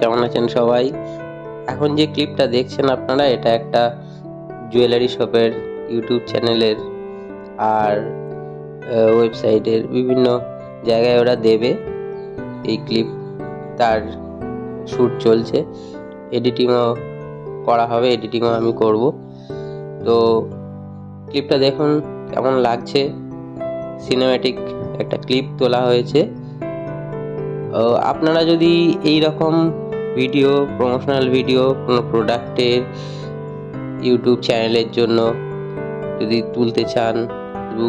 কেমন আছেন সবাই? এখন যে ক্লিপটা দেখছেন আপনারা, এটা একটা জুয়েলারি শপের ইউটিউব চ্যানেলের আর ওয়েবসাইটের বিভিন্ন জায়গায় ওরা দেবে এই ক্লিপ। তার শ্যুট চলছে, এডিটিংও করা হবে, এডিটিংও আমি করব। তো ক্লিপটা দেখুন কেমন লাগছে। সিনেম্যাটিক একটা ক্লিপ তোলা হয়েছে। আপনারা যদি এই রকম ভিডিও, প্রমোশনাল ভিডিও কোনো প্রোডাক্টের ইউটিউব চ্যানেলের জন্য যদি তুলতে চান,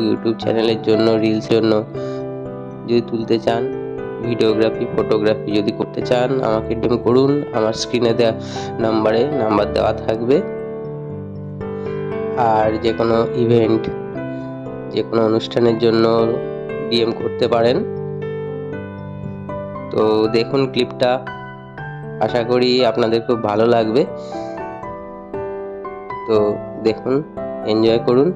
ইউটিউব চ্যানেলের জন্য, রিলস জন্য যদি তুলতে চান, ভিডিওগ্রাফি, ফটোগ্রাফি যদি করতে চান, আমাকে ডিএম করুন। আমার স্ক্রিনে দেওয়া নাম্বার দেওয়া থাকবে। আর যে কোনো ইভেন্ট, যে কোনো অনুষ্ঠানের জন্য ডিএম করতে পারেন। তো দেখুন ক্লিপটা, আশা করি আপনাদের খুব ভালো লাগবে। তো দেখুন, এনজয় করুন।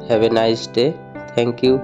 Have a nice day. Thank you.